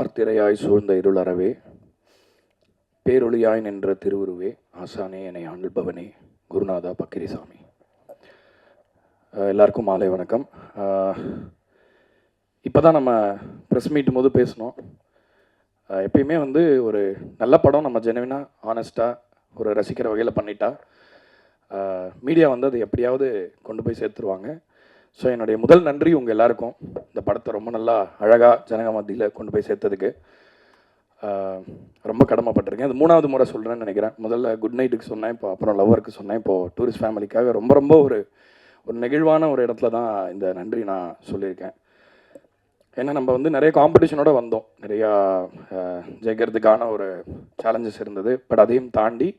கார்த்திரையாய் சூழ்ந்த இருளறவே பேரொளியாய் நின்ற திருவுருவே ஆசானே என்னை ஆள்பவனே குருநாதா பக்கிரிசாமி. எல்லாருக்கும் மாலை வணக்கம். இப்போ தான் நம்ம ப்ரெஸ் மீட்டும் போது பேசணும். எப்பயுமே வந்து ஒரு நல்ல படம் நம்ம ஜெனுவினாக ஆனஸ்ட்டாக ஒரு ரசிக்கிற வகையில் பண்ணிட்டா மீடியா வந்து அதை எப்படியாவது கொண்டு போய் சேர்த்துருவாங்க. ஸோ என்னுடைய முதல் நன்றி உங்கள் எல்லாருக்கும் இந்த படத்தை ரொம்ப நல்லா அழகாக ஜனங்க மத்தியில் கொண்டு போய் சேர்த்ததுக்கு ரொம்ப கடமைப்பட்டிருக்கேன். அது 3வது முறை சொல்கிறேன்னு நினைக்கிறேன். முதல்ல குட் நைட்டுக்கு சொன்னேன், இப்போ அப்புறம் லவ்வருக்கு சொன்னேன், இப்போது டூரிஸ்ட் ஃபேமிலிக்காக ரொம்ப ரொம்ப ஒரு நெகிழ்வான ஒரு இடத்துல தான் இந்த நன்றி நான் சொல்லியிருக்கேன். ஏன்னா நம்ம வந்து நிறைய காம்படிஷனோடு வந்தோம், நிறையா ஜெயிக்கிறதுக்கான ஒரு சேலஞ்சஸ் இருந்தது. பட் அதையும் தாண்டி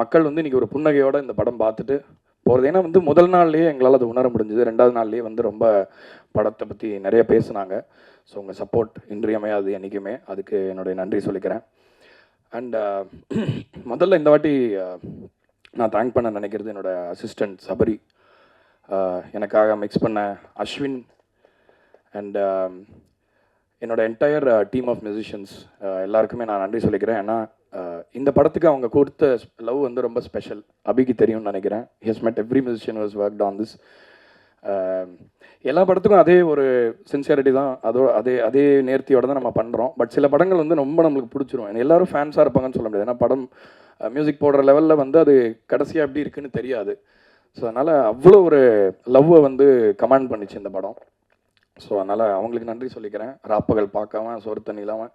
மக்கள் வந்து இன்றைக்கி ஒரு புன்னகையோடு இந்த படம் பார்த்துட்டு போகிறது. ஏன்னா வந்து முதல் நாள்லேயே எங்களால் அது உணர முடிஞ்சுது. 2வது நாள்லேயே வந்து ரொம்ப படத்தை பற்றி நிறைய பேசுனாங்க. ஸோ உங்கள் சப்போர்ட் இன்றியமையாது என்றைக்குமே, அதுக்கு என்னுடைய நன்றி சொல்லிக்கிறேன். அண்ட் முதல்ல இந்த வாட்டி நான் தேங்க் பண்ண நினைக்கிறது என்னோடய அசிஸ்டண்ட் சபரி, எனக்காக மிக்ஸ் பண்ண அஸ்வின் அண்ட் என்னோட என்டையர் டீம் ஆஃப் மியூசிஷியன்ஸ் எல்லாருக்குமே நான் நன்றி சொல்லிக்கிறேன். ஏன்னா இந்த படத்துக்கு அவங்க கொடுத்த லவ் வந்து ரொம்ப ஸ்பெஷல். அபிக்கு தெரியும்னு நினைக்கிறேன். ஹி ஹஸ் மெட் every musician was worked on this. எல்லா படத்துக்கும் அதே ஒரு சின்சியரிட்டி தான், அதே நேர்த்தியோடு தான் நம்ம பண்ணுறோம். பட் சில படங்கள் வந்து ரொம்ப நம்மளுக்கு பிடிச்சிரும். எல்லாரும் ஃபேன்ஸாக இருப்பாங்கன்னு சொல்ல முடியாது. ஏன்னா படம் மியூசிக் போடுற லெவலில் வந்து அது கடைசியாக எப்படி இருக்குன்னு தெரியாது. ஸோ அதனால் அவ்வளோ ஒரு லவ்வை வந்து கமாண்ட் பண்ணிச்சு இந்த படம். ஸோ அதனால் அவங்களுக்கு நன்றி சொல்லிக்கிறேன். ராப்பகல் பார்க்காம சோறு தண்ணி இல்லாமல்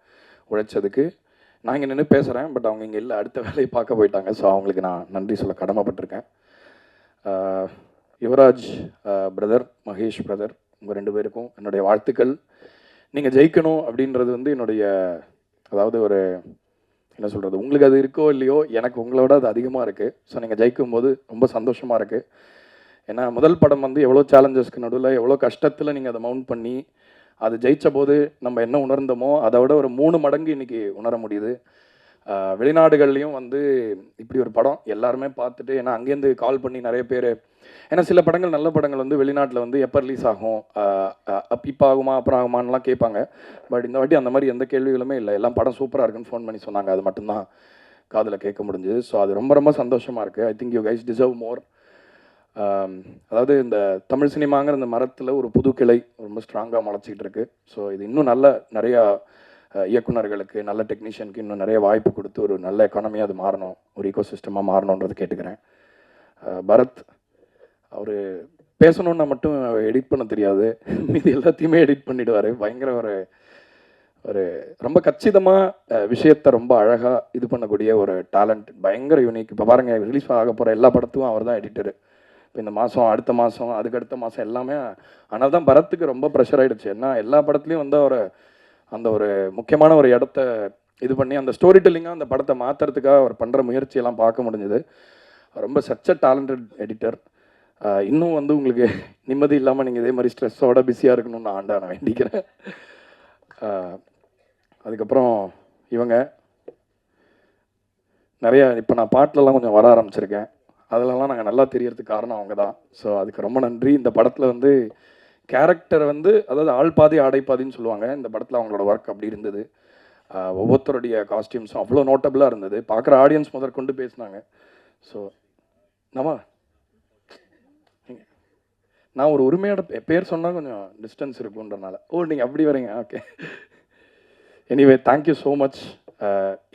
உழைச்சதுக்கு. நான் இங்கே நின்று பேசுகிறேன், பட் அவங்க இங்கே இல்லை, அடுத்த வேலையை பார்க்க போயிட்டாங்க. ஸோ அவங்களுக்கு நான் நன்றி சொல்ல கடமைப்பட்டிருக்கேன். யுவராஜ் பிரதர், மகேஷ் பிரதர், உங்கள் 2 பேருக்கும் என்னுடைய வாழ்த்துக்கள். நீங்கள் ஜெயிக்கணும் அப்படின்றது வந்து என்னுடைய, அதாவது ஒரு என்ன சொல்கிறது, உங்களுக்கு அது இருக்கோ இல்லையோ, எனக்கு உங்களோட அது அதிகமாக இருக்குது. ஸோ நீங்கள் ஜெயிக்கும் போது ரொம்ப சந்தோஷமாக இருக்குது. ஏன்னா முதல் படம் வந்து எவ்வளோ சேலஞ்சஸ்க்கு நடுவில் எவ்வளோ கஷ்டத்தில் நீங்கள் அதை மவுண்ட் பண்ணி அது ஜெயித்த போது நம்ம என்ன உணர்ந்தோமோ அதை விட ஒரு 3 மடங்கு இன்றைக்கி உணர முடியுது. வெளிநாடுகள்லேயும் வந்து இப்படி ஒரு படம் எல்லாருமே பார்த்துட்டு, ஏன்னா அங்கேருந்து கால் பண்ணி நிறைய பேர், ஏன்னா சில படங்கள் நல்ல படங்கள் வந்து வெளிநாட்டில் வந்து எப்போ ரிலீஸ் ஆகும், இப்போ ஆகுமா அப்புறம் ஆகுமான்லாம் கேட்பாங்க. பட் இந்த வாட்டி அந்த மாதிரி எந்த கேள்விகளுமே இல்லை. எல்லாம் படம் சூப்பராக இருக்குன்னு ஃபோன் பண்ணி சொன்னாங்க. அது மட்டும்தான் காதில் கேட்க முடிஞ்சுது. ஸோ அது ரொம்ப ரொம்ப சந்தோஷமாக இருக்குது. I think you guys deserve மோர். அதாவது இந்த தமிழ் சினிமாங்கிற இந்த மரத்தில் ஒரு புது கிளை ரொம்ப ஸ்ட்ராங்காக முளைச்சிக்கிட்டு இருக்குது. ஸோ இது இன்னும் நிறையா இயக்குநர்களுக்கு, நல்ல டெக்னீஷியனுக்கு இன்னும் நிறைய வாய்ப்பு கொடுத்து ஒரு நல்ல எக்கானமியாக அது மாறணும், ஒரு ஈகோ சிஸ்டமாக மாறணுன்றது கேட்டுக்கிறேன். பரத் அவர் பேசணுன்னா மட்டும் எடிட் பண்ண தெரியாது, மீது எல்லாத்தையுமே எடிட் பண்ணிவிடுவார். பயங்கர ஒரு ரொம்ப கச்சிதமாக விஷயத்தை ரொம்ப அழகாக இது பண்ணக்கூடிய ஒரு டேலண்ட், பயங்கர யூனிக். இப்போ பாருங்கள், ரிலீஸ் ஆக போகிற எல்லா படத்துக்கும் அவர் தான் எடிட்டரு. இப்போ இந்த மாதம், அடுத்த மாதம், அதுக்கடுத்த மாதம் எல்லாமே. ஆனால் தான் பரத்துக்கு ரொம்ப ப்ரெஷர் ஆகிடுச்சு. ஏன்னா எல்லா படத்துலையும் வந்து அந்த ஒரு முக்கியமான ஒரு இடத்த இது பண்ணி அந்த ஸ்டோரி டெல்லிங்காக அந்த படத்தை மாற்றுறதுக்காக அவர் பண்ணுற முயற்சியெல்லாம் பார்க்க முடிஞ்சுது. ரொம்ப சச் அ டேலண்டட் எடிட்டர். இன்னும் வந்து உங்களுக்கு நிம்மதி இல்லாமல் நீங்கள் இதே மாதிரி ஸ்ட்ரெஸ்ஸோட பிஸியாக இருக்கணும்னு நான் வேண்டிக்கிறேன். அதுக்கப்புறம் இவங்க நிறையா இப்போ நான் பாட்டிலலாம் கொஞ்சம் வர ஆரம்பிச்சிருக்கேன். அதிலலாம் நாங்கள் நல்லா தெரியறதுக்கு காரணம் அவங்க தான். ஸோ அதுக்கு ரொம்ப நன்றி. இந்த படத்தில் வந்து கேரக்டர் வந்து, அதாவது ஆள் பாதி ஆடை பாதின்னு சொல்லுவாங்க, இந்த படத்தில் அவங்களோட ஒர்க் அப்படி இருந்தது. ஒவ்வொருத்தருடைய காஸ்டியூம்ஸும் அவ்வளோ நோட்டபுளாக இருந்தது. பார்க்குற ஆடியன்ஸ் முதற்கொண்டு பேசினாங்க. ஸோ நான் ஒரு உரிமையோட பேர் சொன்னால் கொஞ்சம் டிஸ்டன்ஸ் இருக்குன்றனால. நீங்கள் அப்படி வரீங்க, okay. Anyway thank you so much.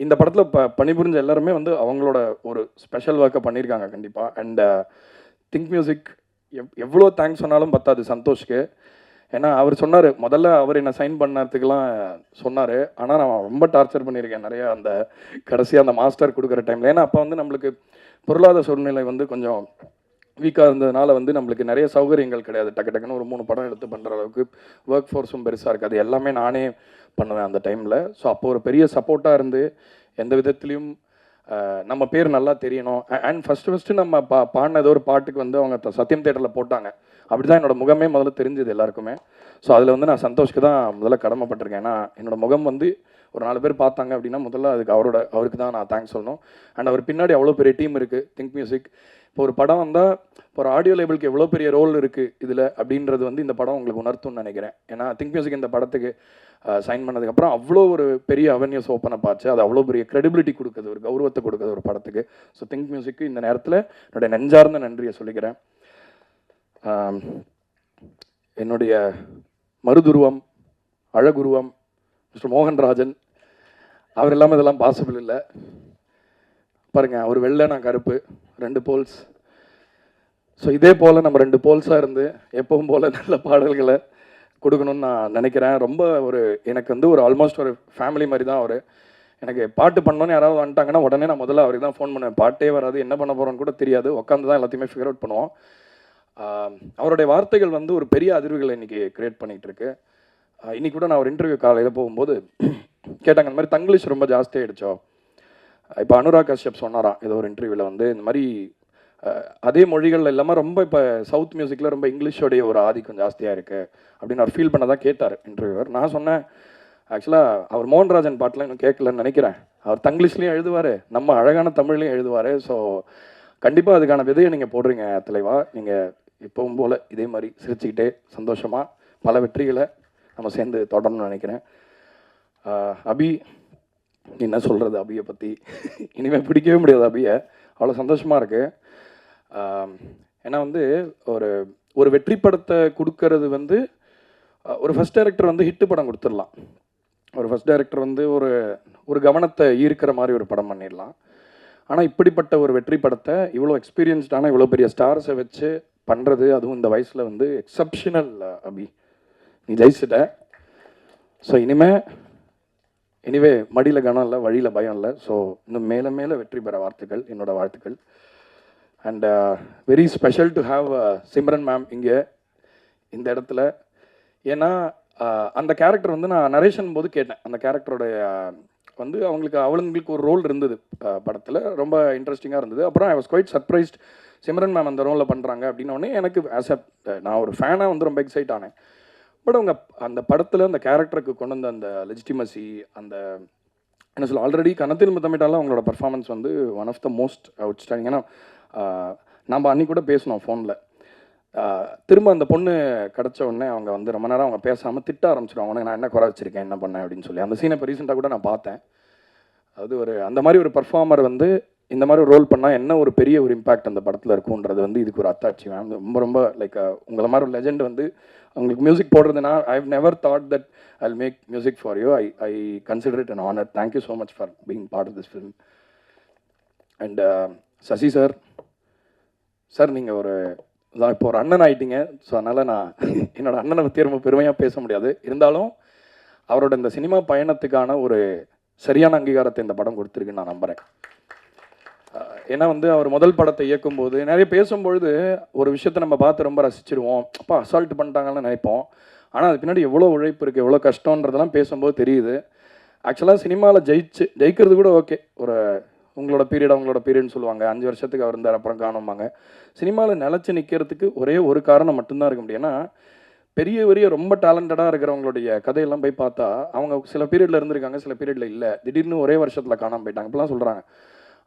இந்த படத்தில் பணிபுரிஞ்ச எல்லாருமே வந்து அவங்களோட ஒரு ஸ்பெஷல் ஒர்க்கை பண்ணியிருக்காங்க கண்டிப்பாக. அண்ட் திங்க் மியூசிக் எவ்வளோ தேங்க்ஸ் சொன்னாலும் பத்தாது சந்தோஷ்க்கு. ஏன்னா அவர் சொன்னார், முதல்ல அவர் என்னை சைன் பண்ணதுக்கெலாம் சொன்னார். ஆனால் நான் ரொம்ப டார்ச்சர் பண்ணியிருக்கேன் நிறையா அந்த கடைசியாக அந்த மாஸ்டர் கொடுக்குற டைமில். ஏன்னா அப்போ வந்து நம்மளுக்கு பொருளாதார சூழ்நிலை வந்து கொஞ்சம் வீக்காக இருந்ததுனால வந்து நம்மளுக்கு நிறைய சௌகரியங்கள் கிடையாது. டக்குன்னு ஒரு 3 படம் எடுத்து பண்ணுற அளவுக்கு ஒர்க் ஃபோர்ஸும் பெருசாக இருக்காது. எல்லாமே நானே பண்ணுவேன் அந்த டைமில். ஸோ அப்போ ஒரு பெரிய சப்போர்ட்டாக இருந்து எந்த விதத்துலேயும் நம்ம பேர் நல்லா தெரியணும். அண்ட் ஃபஸ்ட்டு நம்ம பாடின ஏதோ ஒரு பாட்டுக்கு வந்து அவங்க சத்யம் தேட்டரில் போட்டாங்க. அப்படி தான் என்னோடய முகமே முதல்ல தெரிஞ்சது எல்லாருக்குமே. ஸோ அதில் வந்து நான் சந்தோஷ்க்கு தான் முதல்ல கடமைப்பட்டிருக்கேன். ஏன்னா என்னோடய முகம் வந்து ஒரு 4 பேர் பார்த்தாங்க அப்படின்னா முதல்ல அதுக்கு அவருக்கு தான் நான் தேங்க்ஸ் சொல்லணும். அண்ட் அவர் பின்னாடி அவ்வளோ பெரிய டீம் இருக்குது. திங்க் மியூசிக் இப்போ ஒரு படம் வந்தால் இப்போ ஒரு ஆடியோ லேபிளுக்கு எவ்வளோ பெரிய ரோல் இருக்குது இதில் அப்படின்றது வந்து இந்த படம் உங்களுக்கு உணர்த்தும்னு நினைக்கிறேன். ஏன்னா திங்க் மியூசிக் இந்த படத்துக்கு சைன் பண்ணதுக்கப்புறம் அவ்வளோ ஒரு பெரிய அவென்யூஸ் ஓப்பன் அப் ஆச்சு. அது அவ்வளோ பெரிய கிரெடிபிலிட்டி கொடுக்குது, ஒரு கௌரவத்தை கொடுக்குது ஒரு படத்துக்கு. ஸோ திங்க் மியூசிக்கு இந்த நேரத்தில் என்னுடைய நெஞ்சார்ந்த நன்றியை சொல்லிக்கிறேன். என்னுடைய மருதுருவம், அழகுருவம் மிஸ்டர் மோகன்ராஜன், அவர் இல்லாமல் இதெல்லாம் பாசிபிள் இல்லை. பாருங்கள், அவர் வெள்ளை, நான் கருப்பு, 2 போல்ஸ். ஸோ இதே போல் நம்ம 2 போல்ஸாக இருந்து எப்பவும் போல் நல்ல பாடல்களை கொடுக்கணும்னு நான் நினைக்கிறேன். ரொம்ப எனக்கு வந்து ஒரு ஆல்மோஸ்ட் ஒரு ஃபேமிலி மாதிரி தான் அவர். எனக்கு பாட்டு பண்ணணுன்னு யாராவது வந்துட்டாங்கன்னா உடனே நான் முதல்ல அவருக்கு தான் ஃபோன் பண்ணுவேன். பாட்டே வராது, என்ன பண்ண போகிறோன்னு கூட தெரியாது, உட்காந்து தான் எல்லாத்தையுமே ஃபிகர் அவுட் பண்ணுவோம். அவருடைய வார்த்தைகள் வந்து ஒரு பெரிய அதிர்வுகளை இன்றைக்கி க்ரியேட் பண்ணிகிட்டு இருக்கு. இன்றைக்கி கூட நான் ஒரு இன்டர்வியூ காலையில் போகும்போது கேட்டாங்க, இந்த மாதிரி தங்கிலீஷ் ரொம்ப ஜாஸ்தியாகிடுச்சோ. இப்போ அனுராக் கஷ்யப் சொன்னாராம் ஏதோ ஒரு இன்டர்வியூவில் வந்து இந்த மாதிரி அதே மொழிகள் இல்லாமல் ரொம்ப இப்போ சவுத் மியூசிக்கில் ரொம்ப இங்கிலீஷோடைய ஒரு ஆதிக்கம் ஜாஸ்தியாக இருக்குது அப்படின்னு அவர் ஃபீல் பண்ண தான் கேட்டார் இன்டர்வியூவர். நான் சொன்னேன், ஆக்சுவலாக அவர் மோகன்ராஜன் பாட்டெலாம் இன்னும் கேட்கலன்னு நினைக்கிறேன். அவர் தங்கிலீஷ்லேயும் எழுதுவார், நம்ம அழகான தமிழ்லையும் எழுதுவார். ஸோ கண்டிப்பாக அதுக்கான விதையை நீங்கள் போடுறீங்க தலைவா. நீங்கள் இப்போவும் போல் இதே மாதிரி சிரிச்சுக்கிட்டே சந்தோஷமாக பல வெற்றிகளை நம்ம சேர்ந்து தொடரணும்னு நினைக்கிறேன். அபி, என்ன சொல்கிறது அபியை பற்றி, இனிமேல் பிடிக்கவே முடியாது அபியை, அவ்வளோ சந்தோஷமாக இருக்குது. ஏன்னா வந்து ஒரு வெற்றி படத்தை கொடுக்கறது வந்து ஒரு ஃபஸ்ட் டைரக்டர் வந்து ஹிட்டு படம் கொடுத்துடலாம். ஒரு ஃபஸ்ட் டைரக்டர் வந்து ஒரு கவனத்தை ஈர்க்கிற மாதிரி ஒரு படம் பண்ணிடலாம். ஆனால் இப்படிப்பட்ட ஒரு வெற்றி படத்தை இவ்வளோ எக்ஸ்பீரியன்ஸ்டான இவ்வளோ பெரிய ஸ்டார்ஸை வச்சு பண்ணுறது, அதுவும் இந்த வயசில் வந்து எக்ஸப்ஷனல் அபி. நீ ஜெயிச்சிட்ட. ஸோ எனிவே மடியில் கனம் இல்லை, வழியில் பயம் இல்லை. ஸோ இன்னும் மேலே மேலே வெற்றி பெற வாழ்த்துக்கள், என்னோடய வாழ்த்துக்கள். And very special to have Simran ma'am இங்கே இந்த இடத்துல. ஏன்னா அந்த கேரக்டர் வந்து நான் நரேஷன் போது கேட்டேன். அந்த கேரக்டருடைய வந்து அவங்களுக்கு ஒரு ரோல் இருந்தது படத்தில், ரொம்ப இன்ட்ரெஸ்டிங்காக இருந்தது. அப்புறம் I was quite surprised Simran ma'am அந்த ரோலில் பண்ணுறாங்க அப்படின்னோடனே எனக்கு நான் ஒரு ஃபேனாக வந்து ரொம்ப எக்ஸைட் ஆனேன். பட் அவங்க அந்த படத்தில் அந்த கேரக்டருக்கு கொண்டு வந்த அந்த லெஜிட்டிமசி, அந்த என்ன சொல்ல, ஆல்ரெடி கன்னத்தில் முத்தமிட்டாலும் அவங்களோட பர்ஃபார்மன்ஸ் வந்து one of the most outstanding. ஏன்னா நம்ம அன்றைக்கி கூட பேசணும் ஃபோனில். திரும்ப அந்த பொண்ணு கிடச்ச உடனே அவங்க வந்து ரொம்ப நேரம் அவங்க பேசாமல் திட்ட ஆரம்பிச்சிடுவாங்க, உனக்கு நான் என்ன குறை வச்சிருக்கேன், என்ன பண்ணேன் அப்படின்னு சொல்லி. அந்த சீனை இப்போ ரீசெண்டாக கூட நான் பார்த்தேன். அது அந்த மாதிரி ஒரு பர்ஃபார்மர் வந்து இந்த மாதிரி ஒரு ரோல் பண்ணால் என்ன ஒரு பெரிய ஒரு இம்பாக்ட் அந்த படத்தில் இருக்குன்றது வந்து இதுக்கு ஒரு அத்தாட்சி மேம். ரொம்ப ரொம்ப லைக் உங்களை மாதிரி ஒரு லெஜெண்ட் வந்து உங்களுக்கு மியூசிக் போடுறதுனா I have never thought that I will make music for you. I consider it an honour. Thank you so much for being part of this film. And Sasi sir, நீங்கள் இப்போ ஒரு அண்ணன் ஆகிட்டீங்க. ஸோ அதனால் நான் என்னோடய அண்ணனை பற்றி ரொம்ப பெருமையாக பேச முடியாது. இருந்தாலும் அவரோட இந்த சினிமா பயணத்துக்கான ஒரு சரியான அங்கீகாரத்தை இந்த படம் கொடுத்துருக்குன்னு நான் நம்புகிறேன். ஏன்னா வந்து அவர் முதல் படத்தை இயக்கும்போது நிறைய பேசும்பொழுது ஒரு விஷயத்தை நம்ம பார்த்து ரொம்ப ரசிச்சிருவோம். அப்பா அசால்ட் பண்ணிட்டாங்கன்னு நினைப்போம். ஆனால் அது பின்னாடி எவ்வளோ உழைப்பு இருக்குது, எவ்வளோ கஷ்டன்றதெல்லாம் பேசும்போது தெரியுது. ஆக்சுவலாக சினிமாவில் ஜெயிக்கிறது கூட ஓகே, உங்களோட பீரியட்னு சொல்லுவாங்க. 5 வருஷத்துக்கு அவர் இருந்தார், அப்புறம் காணும்பாங்க. சினிமாவில் நிலச்சி நிற்கிறதுக்கு ஒரே ஒரு காரணம் மட்டும்தான் இருக்க முடியும். ஏன்னா பெரிய ரொம்ப டேலண்டடாக இருக்கிறவங்களுடைய கதையெல்லாம் போய் பார்த்தா அவங்க சில பீரியடில் இருந்திருக்காங்க, சில பீரியடில் இல்லை, திடீர்னு ஒரே வருஷத்தில் காணாமல் போயிட்டாங்க, இப்படிலாம் சொல்கிறாங்க.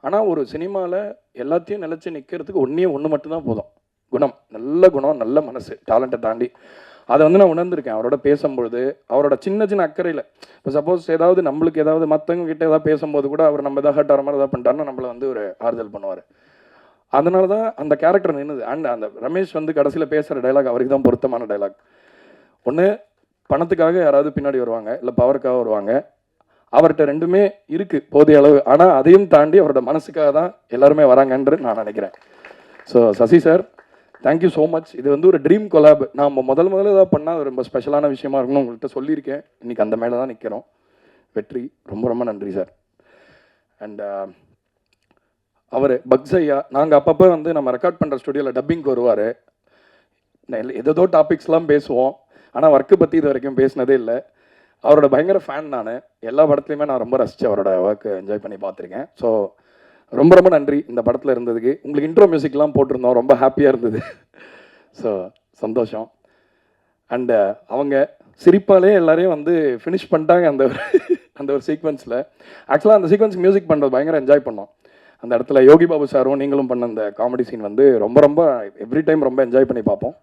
ஆனால் ஒரு சினிமாவில் எல்லாத்தையும் நிலச்சி நிற்கிறதுக்கு ஒன்று மட்டும்தான் போதும், குணம். நல்ல குணம், நல்ல மனசு, டேலண்ட்டை தாண்டி. அதை வந்து நான் உணர்ந்திருக்கேன் அவரோட பேசும்பொழுது. அவரோட சின்ன அக்கறையில் இப்போ சப்போஸ் ஏதாவது நம்மளுக்கு ஏதாவது மற்றவங்க கிட்ட ஏதாவது பேசும்போது கூட அவர் நம்ம எதாவது ஹர்ட் ஆகிற மாதிரி ஏதாவது பண்ணிட்டாருன்னா நம்மளை வந்து ஒரு ஆறுதல் பண்ணுவார். அதனால தான் அந்த கேரக்டர் நின்றுது. அண்ட் அந்த ரமேஷ் வந்து கடைசியில் பேசுகிற டைலாக் அவருக்கு தான் பொருத்தமான டைலாக். ஒன்று பணத்துக்காக யாராவது பின்னாடி வருவாங்க, இல்லை பவருக்காக வருவாங்க. அவர்கிட்ட ரெண்டுமே இருக்குது போதிய அளவு. ஆனால் அதையும் தாண்டி அவரோட மனசுக்காக தான் எல்லாருமே வராங்கன்று நான் நினைக்கிறேன். So Sasi sir, thank you so much. இது வந்து ஒரு ட்ரீம் கொலாப். நான் முதல்ல ஏதாவது பண்ணால் அது ரொம்ப ஸ்பெஷலான விஷயமா இருக்குன்னு உங்கள்கிட்ட சொல்லியிருக்கேன். இன்றைக்கி அந்த மேலே தான் நிற்கிறோம். வெற்றி, ரொம்ப நன்றி சார். அண்ட் அவர் பக்ஸ் ஐயா, நாங்கள் அப்பப்போ வந்து நம்ம ரெக்கார்ட் பண்ணுற ஸ்டுடியோவில் டப்பிங்க்கு வருவார். ஏதோ டாபிக்ஸ்லாம் பேசுவோம், ஆனால் ஒர்க்கு பற்றி இது வரைக்கும் பேசினதே இல்லை. அவரோட பயங்கர ஃபேன் நான். எல்லா படத்துலையுமே நான் ரொம்ப ரசித்து அவரோட ஒர்க்கு என்ஜாய் பண்ணி பார்த்துருக்கேன். ஸோ ரொம்ப நன்றி இந்த படத்தில் இருந்ததுக்கு. உங்களுக்கு இன்ட்ரோ மியூசிக்லாம் போட்டிருந்தோம், ரொம்ப ஹாப்பியாக இருந்தது. ஸோ சந்தோஷம். அண்டு அவங்க சிரிப்பாலே எல்லாரையும் வந்து ஃபினிஷ் பண்ணிட்டாங்க அந்த ஒரு சீக்வன்ஸில். ஆக்சுவலாக அந்த சீக்வன்ஸ் மியூசிக் பண்ணுறது பயங்கர என்ஜாய் பண்ணோம். அந்த இடத்துல யோகி பாபு சாரும் நீங்களும் பண்ண அந்த காமெடி சீன் வந்து ரொம்ப ரொம்ப எவ்ரி டைம் ரொம்ப என்ஜாய் பண்ணி பார்ப்போம்.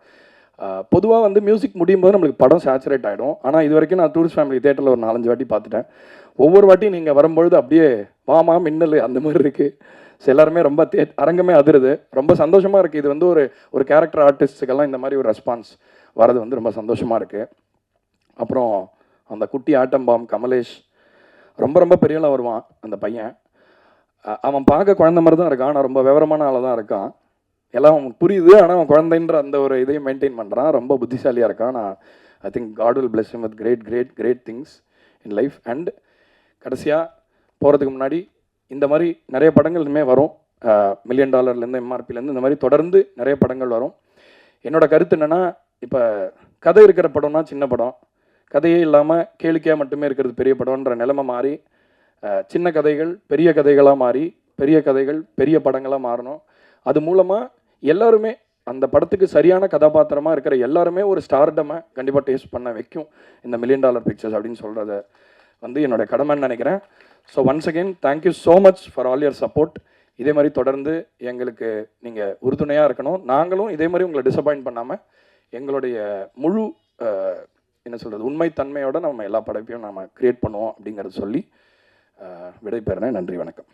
பொதுவாக வந்து மியூசிக் முடியும் போது நம்மளுக்கு படம் சேச்சுரேட் ஆகிடும். ஆனால் இது வரைக்கும் நான் டூரிஸ்ட் ஃபேமிலி தேட்டரில் ஒரு 4-5 வாட்டி பார்த்துட்டேன். ஒவ்வொரு வாட்டியும் நீங்கள் வரும்பொழுது அப்படியே வாமா மின்னல் அந்த மாதிரி இருக்குது. எல்லாருமே ரொம்ப அரங்கமே அதிருது. ரொம்ப சந்தோஷமாக இருக்குது. இது வந்து ஒரு கேரக்டர் ஆர்டிஸ்ட்டுக்கெல்லாம் இந்த மாதிரி ஒரு ரெஸ்பான்ஸ் வரது வந்து ரொம்ப சந்தோஷமாக இருக்குது. அப்புறம் அந்த குட்டி ஆட்டம் பாம் கமலேஷ் ரொம்ப ரொம்ப பெரியலாம் வருவான் அந்த பையன். அவன் பார்க்க குழந்தை மாதிரி தான் இருக்கான். ஆனால் ரொம்ப விவரமான ஆளாக தான் இருக்கான். எல்லாம் அவனுக்கு புரியுது. ஆனால் அவன் குழந்தைன்ற அந்த ஒரு இதையும் மெயின்டைன் பண்ணுறான். ரொம்ப புத்திசாலியாக இருக்கான். நான் I think God will bless him with great great great things in life. And கடைசியாக போகிறதுக்கு முன்னாடி இந்த மாதிரி நிறைய படங்கள் இனிமேல் வரும். $1 million எம்ஆர்பிலேருந்து இந்த மாதிரி தொடர்ந்து நிறைய படங்கள் வரும். என்னோட கருத்து என்னென்னா, இப்போ கதை இருக்கிற படம்னா சின்ன படம், கதையே இல்லாமல் கேளிக்கையாக மட்டுமே இருக்கிறது பெரிய படம்ன்ற நிலைமை மாறி, சின்ன கதைகள் பெரிய கதைகளாக மாறி, பெரிய கதைகள் பெரிய படங்களாக மாறணும். அது மூலமாக எல்லாருமே அந்த படத்துக்கு சரியான கதாபாத்திரமாக இருக்கிற எல்லாருமே ஒரு ஸ்டார்டமை கண்டிப்பாக டேஸ்ட் பண்ண வைக்கும் இந்த $1 million பிக்சர்ஸ் அப்படின்னு சொல்கிறத வந்து என்னோட கடமைன்னு நினைக்கிறேன். So once again thank you so much for all your support. இதே மாதிரி தொடர்ந்து எங்களுக்கு நீங்கள் உறுதுணையாக இருக்கணும். நாங்களும் இதே மாதிரி உங்களை டிசப்பாயிண்ட் பண்ணாமல் எங்களுடைய முழு என்ன சொல்கிறது உண்மைத்தன்மையோடு நம்ம எல்லா படைப்பையும் நம்ம க்ரியேட் பண்ணுவோம் அப்படிங்கிறத சொல்லி விடைபெறுறேன். நன்றி, வணக்கம்.